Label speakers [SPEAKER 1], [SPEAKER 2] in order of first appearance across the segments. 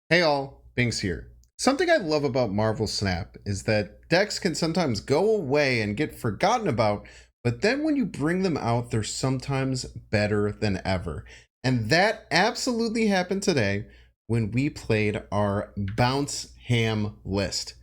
[SPEAKER 1] Hey all, Binks here. Something I love about Marvel Snap is that decks can sometimes go away and get forgotten about, but then when you bring them out, they're sometimes better than ever. And that absolutely happened today when we played our Bounce Ham list.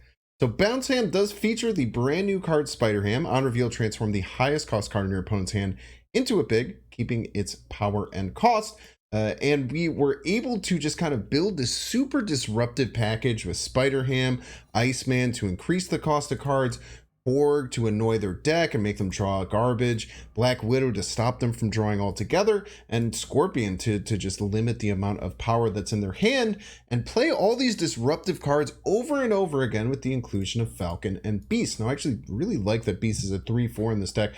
[SPEAKER 1] So Bounce Ham does feature the brand new card Spider Ham. On reveal, transform the highest cost card in your opponent's hand into a big, keeping its power and cost. And we were able to just kind of build this super disruptive package with Spider Ham, Iceman to increase the cost of cards, Borg to annoy their deck and make them draw garbage, Black Widow to stop them from drawing altogether, and Scorpion to just limit the amount of power that's in their hand, and play all these disruptive cards over and over again with the inclusion of Falcon and Beast. Now, I actually really like that Beast is a 3/4 in this deck.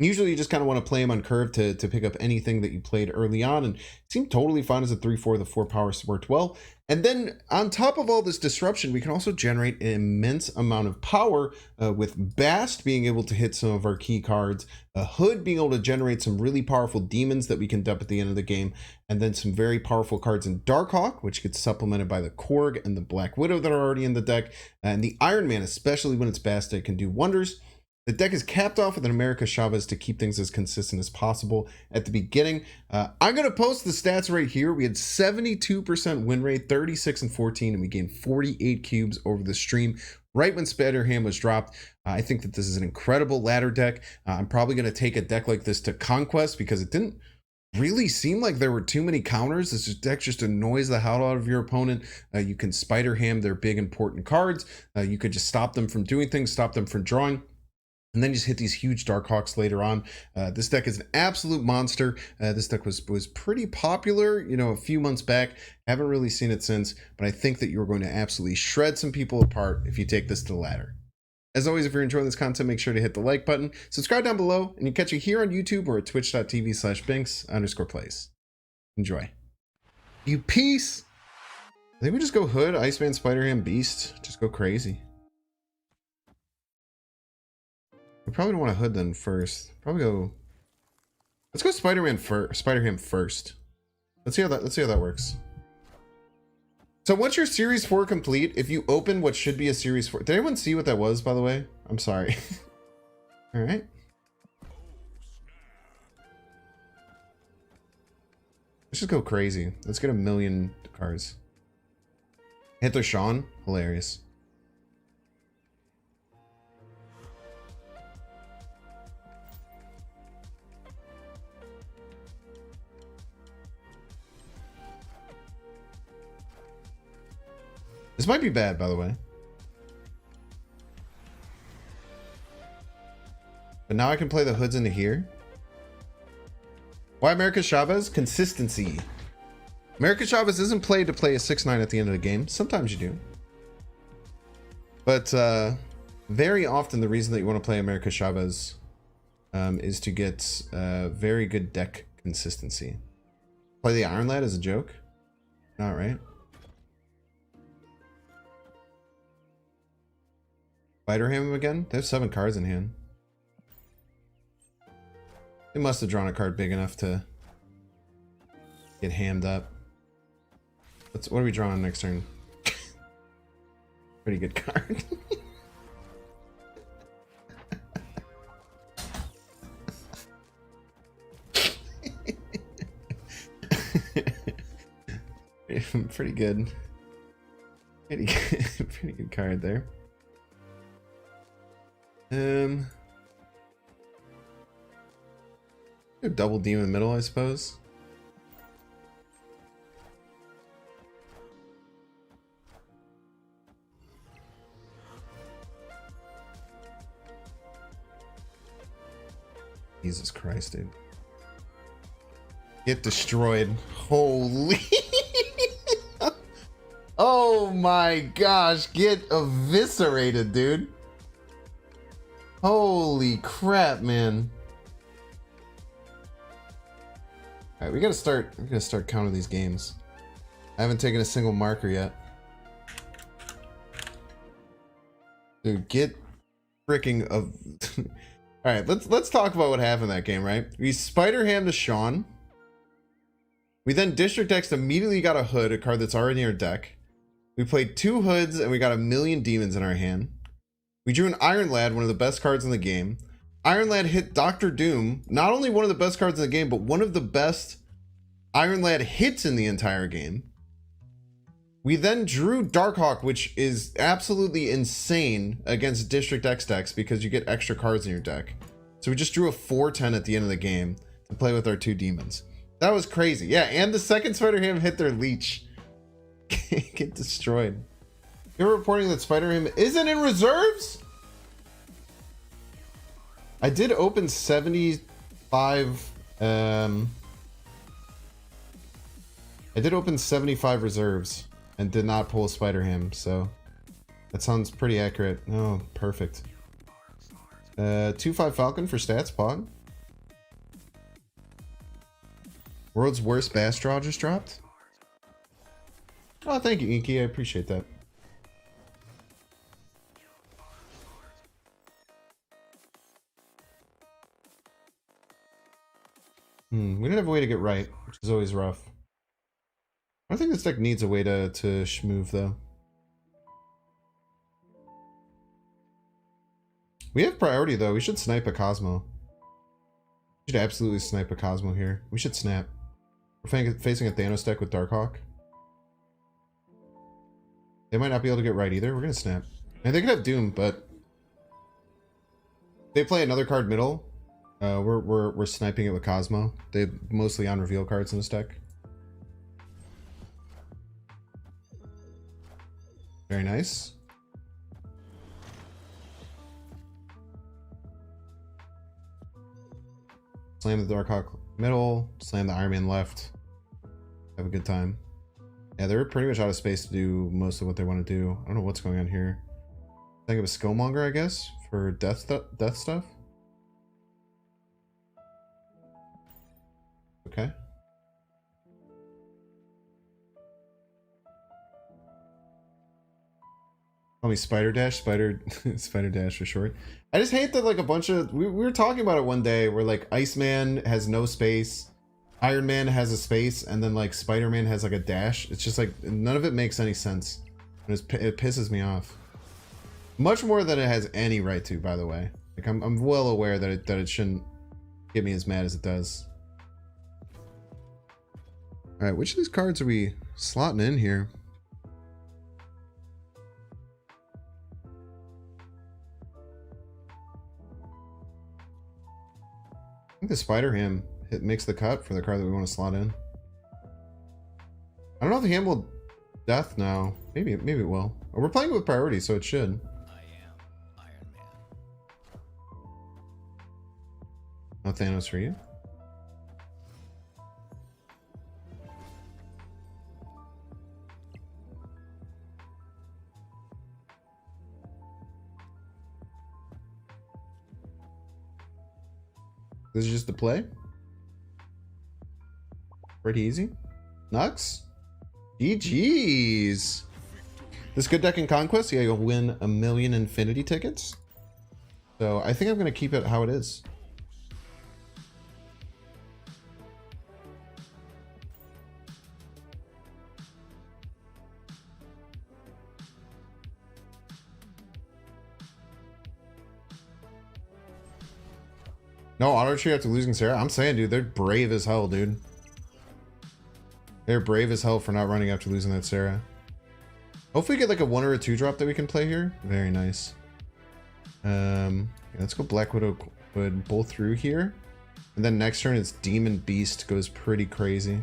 [SPEAKER 1] Usually you just kind of want to play him on curve to pick up anything that you played early on, and it seemed totally fine as a 3/4. The 4 power worked well. And then on top of all this disruption, we can also generate an immense amount of power with Bast being able to hit some of our key cards, Hood being able to generate some really powerful demons that we can dump at the end of the game, and then some very powerful cards in Darkhawk, which gets supplemented by the Korg and the Black Widow that are already in the deck, and the Iron Man, especially when it's Bast, it can do wonders. The deck is capped off with an America Chavez to keep things as consistent as possible at the beginning. I'm going to post the stats right here. We had 72% win rate, 36 and 14, and we gained 48 cubes over the stream right when Spider Ham was dropped. I think that this is an incredible ladder deck. I'm probably going to take a deck like this to Conquest because it didn't really seem like there were too many counters. This deck just annoys the hell out of your opponent. You can Spider Ham their big important cards. You could just stop them from doing things, stop them from drawing, and then just hit these huge Darkhawks later on. This deck is an absolute monster. This deck was pretty popular, a few months back. Haven't really seen it since, but I think that you're going to absolutely shred some people apart if you take this to the ladder. As always, if you're enjoying this content, make sure to hit the like button, subscribe down below, and you can catch it here on YouTube or at twitch.tv/binks_plays. Enjoy. You peace. I think we just go Hood, Iceman, Spider Ham, Beast. Just go crazy. We probably don't want a Hood then first. Probably go. Let's go Spider-Man first. Spider-Ham first. Let's see how that works. So once your Series 4 complete, if you open what should be a Series 4, did anyone see what that was, by the way? I'm sorry. All right. Let's just go crazy. Let's get 1,000,000 cards. Hitler Sean, hilarious. This might be bad, by the way. But now I can play the Hoods into here. Why America Chavez? Consistency. America Chavez isn't played to play a 6/9 at the end of the game. Sometimes you do. But very often the reason that you want to play America Chavez is to get very good deck consistency. Play the Iron Lad as a joke? Not right. Spider Ham again? They have 7 cards in hand. They must have drawn a card big enough to get hammed up. What are we drawing next turn? Pretty good card. Pretty good. Pretty good card there. A double demon middle, I suppose. Jesus Christ, dude. Get destroyed. Holy. Oh my gosh, get eviscerated, dude. Holy crap, man. All right, we gotta start counting these games. I haven't taken a single marker yet. Dude, get freaking of. All right, let's talk about what happened in that game, right? We Spider Ham to Sean. We then District X immediately got a Hood, a card that's already in our deck. We played 2 hoods and we got a million demons in our hand. We drew an Iron Lad, one of the best cards in the game. Iron Lad hit Dr. Doom, not only one of the best cards in the game, but one of the best Iron Lad hits in the entire game. We then drew Darkhawk, which is absolutely insane against District X decks because you get extra cards in your deck. So we just drew a 4/10 at the end of the game to play with our 2 demons. That was crazy. Yeah, and the second Spider Ham hit their leech. Get destroyed. You're reporting that Spider Ham isn't in reserves? I did open 75. I did open 75 reserves and did not pull a Spider Ham, so that sounds pretty accurate. Oh, perfect. 2/5 Falcon for stats, Pog. World's worst Bass draw just dropped. Oh, thank you, Inky. I appreciate that. We didn't have a way to get right, which is always rough. I don't think this deck needs a way to schmoove, though. We have priority, though. We should snipe a Cosmo. We should absolutely snipe a Cosmo here. We should snap. We're facing a Thanos deck with Darkhawk. They might not be able to get right either. We're going to snap. And they could have Doom, but if they play another card middle, we're sniping it with Cosmo. They have mostly on reveal cards in this deck. Very nice. Slam the Darkhawk middle, slam the Iron Man left. Have a good time. Yeah, they're pretty much out of space to do most of what they want to do. I don't know what's going on here. Think of a Skillmonger, I guess, for death stuff. Okay. Call me Spider Dash, Spider Dash for short. I just hate that like a bunch of we were talking about it one day where like Iceman has no space, Iron Man has a space, and then like Spider-Man has like a dash. It's just like none of it makes any sense. It pisses me off. Much more than it has any right to, by the way. Like I'm well aware that it shouldn't get me as mad as it does. All right, which of these cards are we slotting in here? I think the Spider Ham makes the cut for the card that we want to slot in. I don't know if the Ham will death now. Maybe it will. Oh, we're playing with priority, so it should.
[SPEAKER 2] I am Iron Man.
[SPEAKER 1] No Thanos for you. This is just the play. Pretty easy. Nux. GG's. This good deck in Conquest, yeah, you'll win 1 million Infinity tickets. So I think I'm gonna keep it how it is. No auto tree after losing Sarah. I'm saying, dude, they're brave as hell, dude. They're brave as hell for not running after losing that Sarah. Hopefully we get like a 1 or a 2 drop that we can play here. Very nice. Yeah, let's go Black Widow would pull through here. And then next turn it's Demon Beast goes pretty crazy.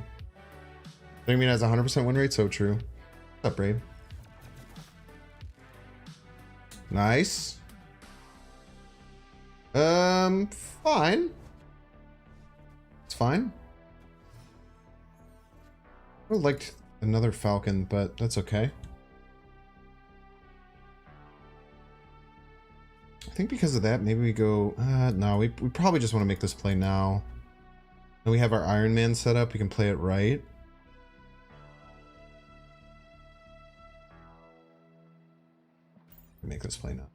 [SPEAKER 1] I mean, it has 100% win rate, so true. What's up, Brave? Nice. Fine. It's fine. I would have liked another Falcon, but that's okay. I think because of that, maybe we go... no, we probably just want to make this play now. And we have our Iron Man set up. We can play it right. Make this play now.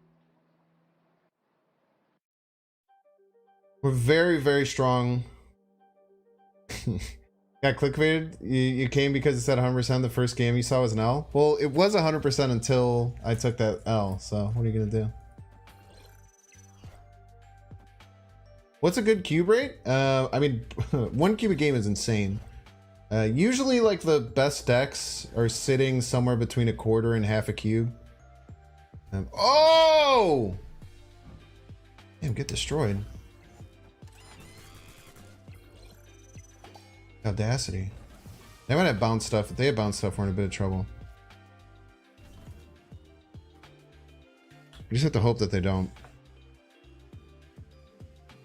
[SPEAKER 1] We're very, very strong. Got clickbaited? You came because it said 100% the first game you saw was an L? Well, it was 100% until I took that L, so what are you gonna do? What's a good cube rate? I mean, 1 cube a game is insane. Usually, like, the best decks are sitting somewhere between a quarter and half a cube. Oh! Damn, get destroyed. Audacity. They might have bounce stuff. If they have bounce stuff, we're in a bit of trouble. We just have to hope that they don't.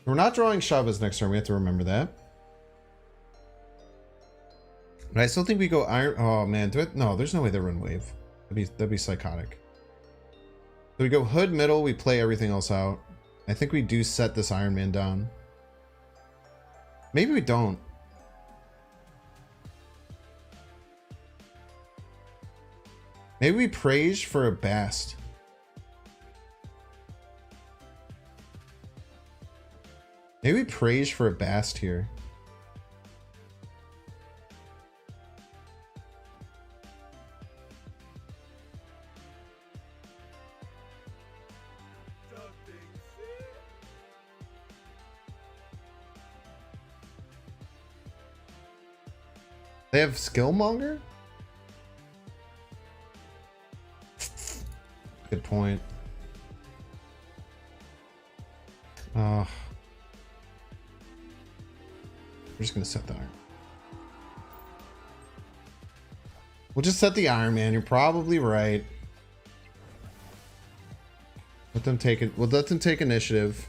[SPEAKER 1] We're not drawing Shabas next turn. We have to remember that. But I still think we go Iron... Oh, man. Do it? No, there's no way they run Wave. That'd be psychotic. So we go Hood middle. We play everything else out. I think we do set this Iron Man down. Maybe we don't. Maybe we praise for a Bast. Maybe we praise for a Bast here. They have Skillmonger? Good point. We're just gonna set the Iron. We'll just set the Iron Man. You're probably right. Let them take it. We'll let them take initiative.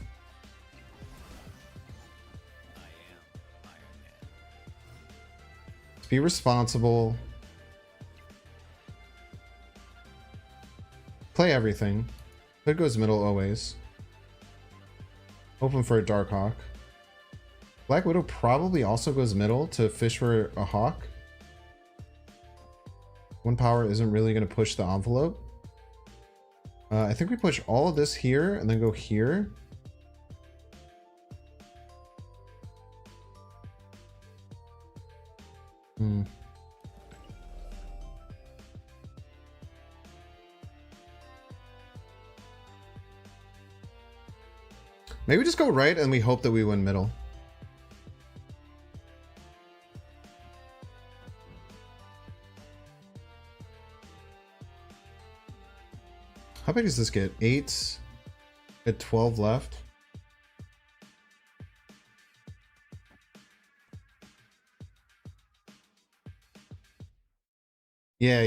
[SPEAKER 2] I am Iron Man.
[SPEAKER 1] Let's be responsible. Play everything. Hood goes middle always. Open for a Darkhawk. Black Widow probably also goes middle to fish for a Hawk. 1 power isn't really going to push the envelope. I think we push all of this here and then go here. Maybe we just go right and we hope that we win middle. How big does this get? 8 at 12 left. Yeah.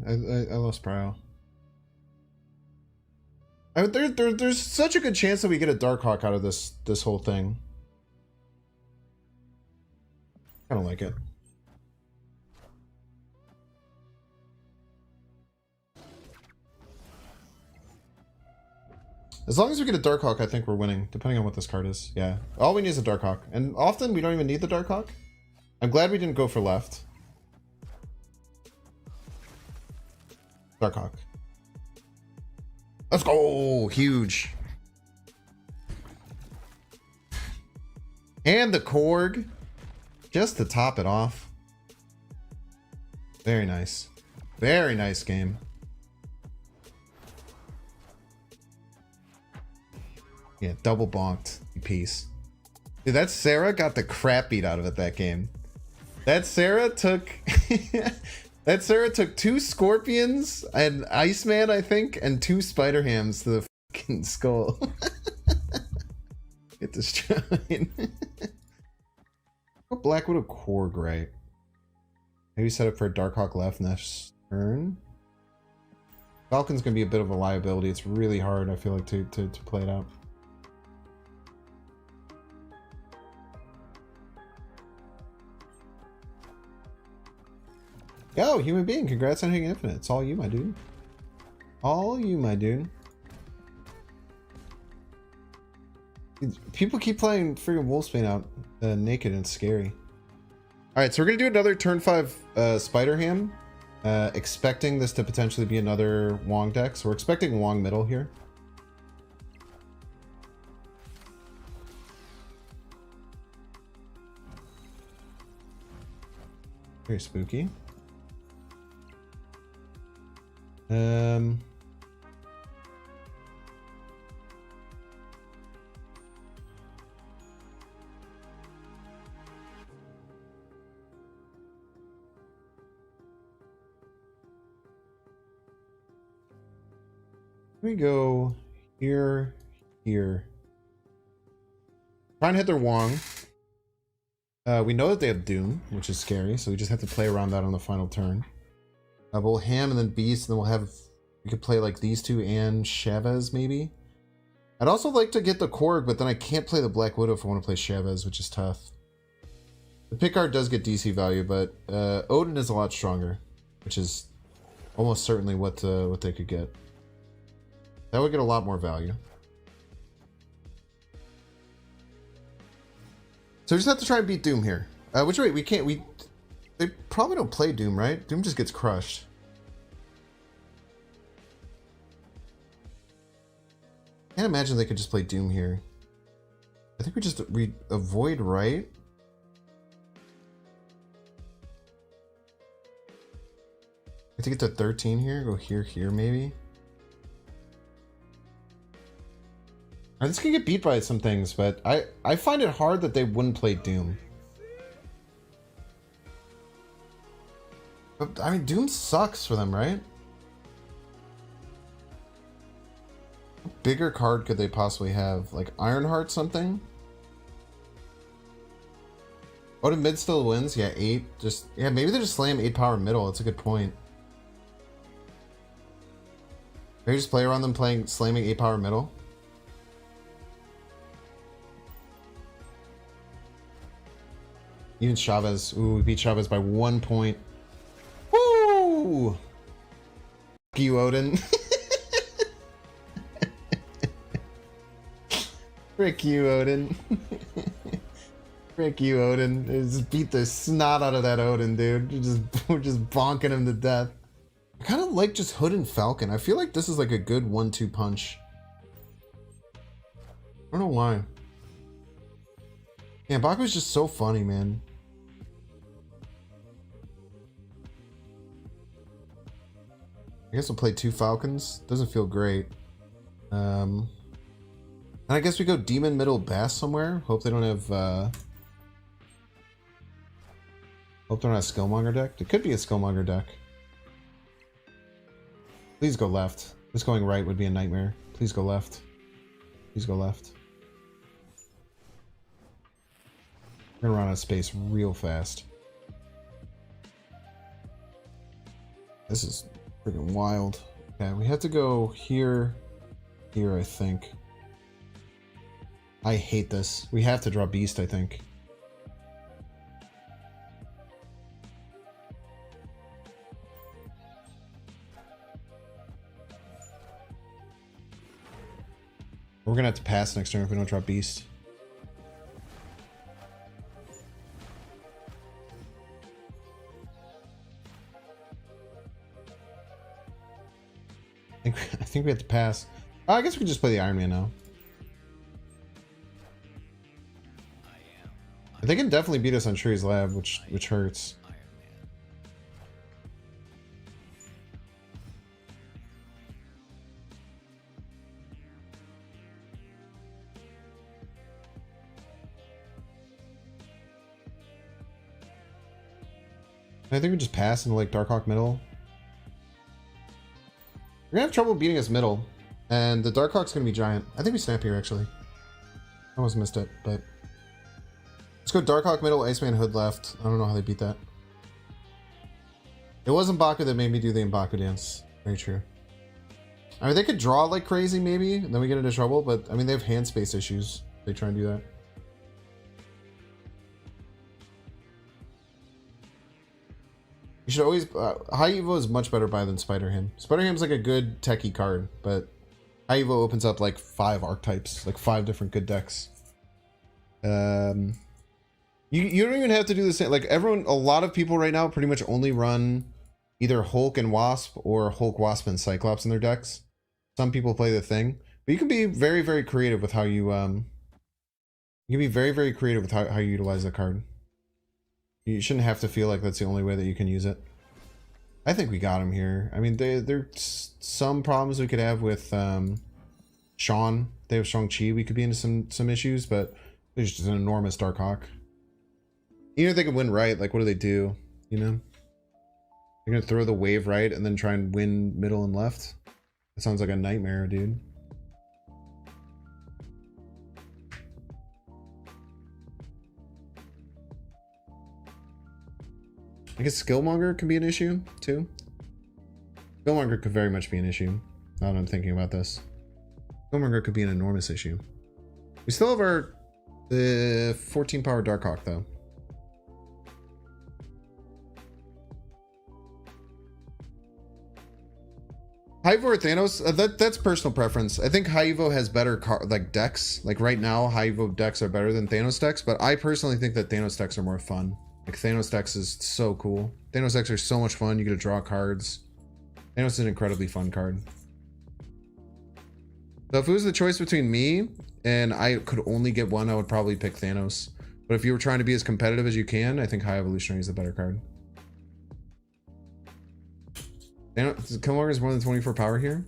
[SPEAKER 1] I lost Prio. There's such a good chance that we get a Darkhawk out of this whole thing. I don't like it. As long as we get a Darkhawk, I think we're winning, depending on what this card is. Yeah. All we need is a Darkhawk. And often we don't even need the Darkhawk. I'm glad we didn't go for left. Darkhawk. Let's go! Huge. And the Korg. Just to top it off. Very nice. Very nice game. Yeah, double bonked. You piece. Dude, that Sarah got the crap beat out of it that game. That Sarah took... That Sarah took 2 Scorpions, an Iceman, I think, and 2 Spider Hams to the fucking skull. Get destroyed. What Black Widow Korg, right? Maybe set up for a Darkhawk left next turn. Falcon's gonna be a bit of a liability. It's really hard, I feel like, to play it out. Yo, human being, congrats on hitting infinite. It's all you, my dude. All you, my dude. People keep playing freaking Wolfsbane out naked and it's scary. Alright, so we're gonna do another turn 5 Spider Ham. Expecting this to potentially be another Wong deck. So we're expecting Wong middle here. Very spooky. Let me go here, here. Try and hit their Wong. We know that they have Doom, which is scary, so we just have to play around that on the final turn. But we'll Ham and then Beast, and then we'll have... We could play like these two and Chavez, maybe? I'd also like to get the Korg, but then I can't play the Black Widow if I want to play Chavez, which is tough. The pick card does get DC value, but Odin is a lot stronger, which is almost certainly what they could get. That would get a lot more value. So we just have to try and beat Doom here. Which way? We can't... They probably don't play Doom, right? Doom just gets crushed. Can't imagine they could just play Doom here. I think we avoid right. I have to get to 13 here. Go here, maybe. This can get beat by some things, but I find it hard that they wouldn't play Doom. But, I mean, Doom sucks for them, right? What bigger card could they possibly have? Like Ironheart something? Odin mid still wins? Yeah, 8. Yeah, maybe they just slam 8 power middle. That's a good point. Maybe just play around them slamming 8 power middle. Even Chavez. Ooh, we beat Chavez by 1 point. Woo! Fuck you, Odin. Frick you, Odin. Frick you, Odin. Just beat the snot out of that Odin, dude. We're just bonking him to death. I kind of like just Hood and Falcon. I feel like this is like a good 1-2 punch. I don't know why. Yeah, Baku's just so funny, man. I guess we'll play 2 Falcons. Doesn't feel great. And I guess we go Demon Middle Bass somewhere. Hope they don't have hope they're not a Skillmonger deck. It could be a Skillmonger deck. Please go left. Just going right would be a nightmare. Please go left. Please go left. We're gonna run out of space real fast. This is freaking wild. Okay, we have to go here, here, I think. I hate this. We have to draw Beast, I think. We're gonna have to pass next turn if we don't draw Beast. I think we have to pass. Oh, I guess we can just play the Iron Man now. They can definitely beat us on Shuri's Lab, which hurts. I think we just pass into like Darkhawk middle. We're gonna have trouble beating us middle, and the Darkhawk's gonna be giant. I think we snap here actually. I almost missed it, but let's go Darkhawk middle, Iceman Hood left. I don't know how they beat that. It was M'Baku that made me do the M'Baku dance. Very true. I mean, they could draw like crazy maybe, and then we get into trouble, but I mean, they have hand space issues. They try and do that. You should always... High Evo is much better buy than Spider-Ham. Spider-Ham's like a good techie card, but High Evo opens up like 5 archetypes, like 5 different good decks. You don't even have to do the same. Like everyone, a lot of people right now pretty much only run either Hulk and Wasp or Hulk, Wasp, and Cyclops in their decks. Some people play the Thing, but you can be very, very creative with how you you can be very, very creative with how you utilize the card. You shouldn't have to feel like that's the only way that you can use it. I think we got him here. I mean, there's some problems we could have with Sean. They have Shang-Chi. We could be into some issues, but there's just an enormous Darkhawk. Even if they could win right, like what do they do? You know? They're gonna throw the wave right and then try and win middle and left? That sounds like a nightmare, dude. I guess Skillmonger could be an issue, too. Skillmonger could very much be an issue, now that I'm thinking about this. Skillmonger could be an enormous issue. We still have our 14 power Darkhawk, though. Haivo or Thanos? That's personal preference. I think Haivo has better decks. Like right now, Haivo decks are better than Thanos decks, but I personally think that Thanos decks are more fun. Like Thanos decks is so cool. Thanos decks are so much fun. You get to draw cards. Thanos is an incredibly fun card. So if it was the choice between me and I could only get one, I would probably pick Thanos. But if you were trying to be as competitive as you can, I think High Evolutionary is the better card. Killmonger is more than 24 power here.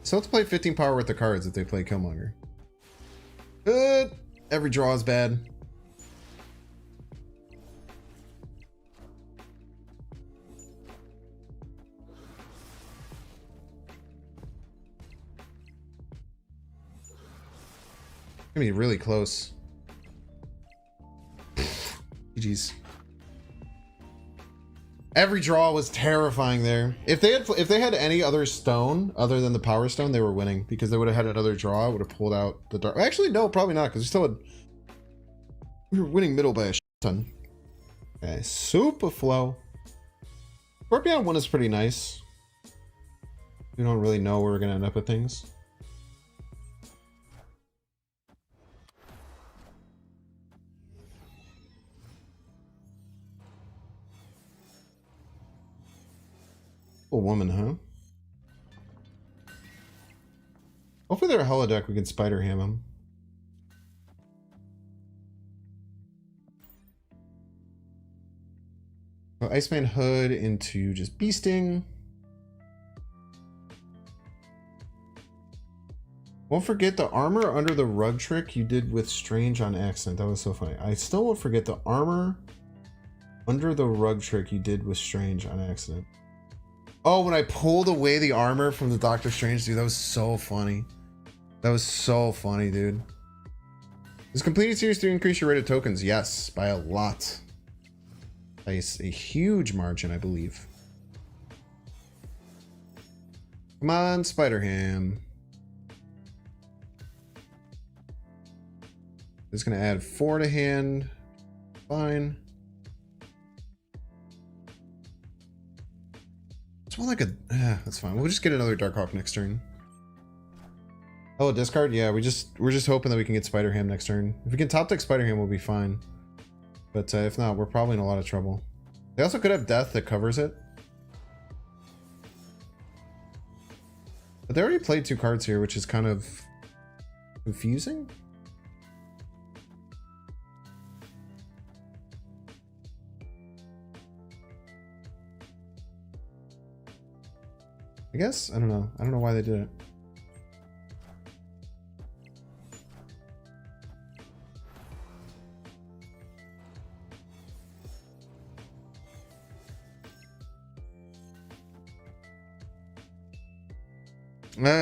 [SPEAKER 1] So let's play 15 power worth of cards if they play Killmonger. Good. Every draw is bad. Gonna be really close. GG's. Every draw was terrifying there. If they had any other stone other than the power stone, they were winning because they would have had another draw. Would have pulled out the dark. Actually, no, probably not because we still had. We were winning middle by a ton. Okay, super flow. Scorpion 1 is pretty nice. We don't really know where we're gonna end up with things. A woman, huh? Hopefully they're a holodeck. We can spider ham them. So Iceman Hood into just beasting. Won't forget the armor under the rug trick you did with Strange on accident. That was so funny. I still won't forget the armor under the rug trick you did with Strange on accident. Oh, when I pulled away the armor from the Doctor Strange, dude, that was so funny. That was so funny, dude. Is completed series to increase your rate of tokens? Yes, by a lot. By a huge margin, I believe. Come on, Spider-Ham. It's gonna add 4 to hand. Fine. It's more like a... that's fine. We'll just get another Darkhawk next turn. Oh, discard? Yeah, we're just hoping that we can get Spider-Ham next turn. If we can top deck Spider-Ham, we'll be fine. But if not, we're probably in a lot of trouble. They also could have Death that covers it. But they already played 2 cards here, which is kind of confusing. I guess? I don't know. I don't know why they did it.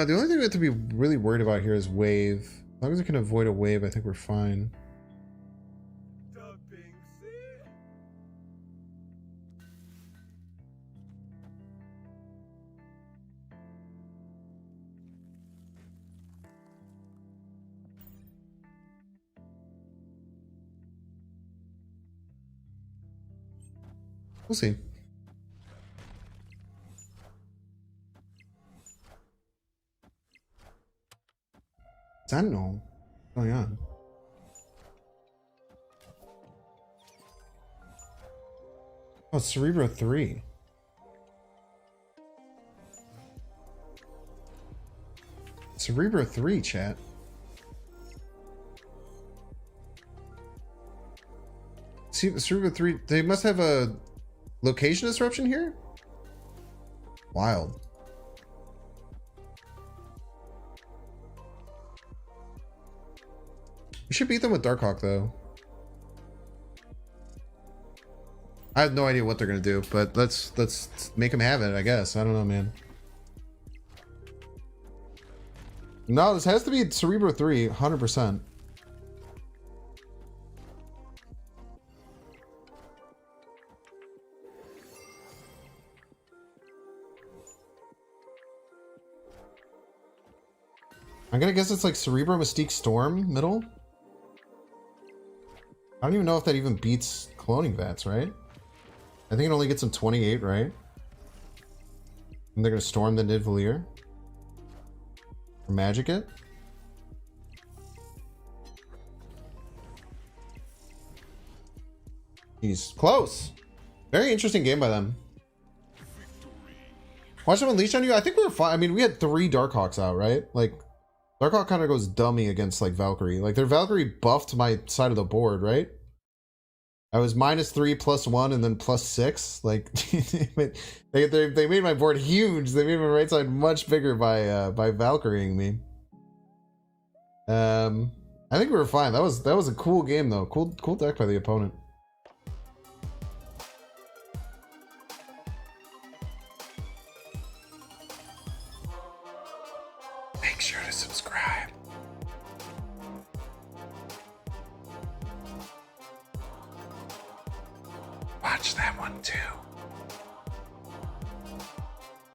[SPEAKER 1] The only thing we have to be really worried about here is wave. As long as we can avoid a wave, I think we're fine. We'll see. Sentinel? What's going on? Oh, Cerebro 3. Cerebro 3, chat. Cerebro 3, they must have a location disruption here? Wild. We should beat them with Darkhawk though. I have no idea what they're gonna do, but let's make them have it, I guess. I don't know, man. No, this has to be Cerebro 3, 100%. I'm gonna guess it's like Cerebro Mystique Storm middle. I don't even know if that even beats cloning vats, right? I think it only gets him 28, right? And they're gonna storm the Nidvalier. Or magic it. He's close. Very interesting game by them. Watch them unleash on you. I think we were fine. I mean, we had 3 Darkhawks out, right? Like, Darkhawk kind of goes dummy against like Valkyrie. Like their Valkyrie buffed my side of the board, right? I was -3, +1, and then +6. Like they made my board huge. They made my right side much bigger by Valkyrieing me. I think we were fine. That was a cool game though. Cool deck by the opponent. Make sure to subscribe. Watch that one too.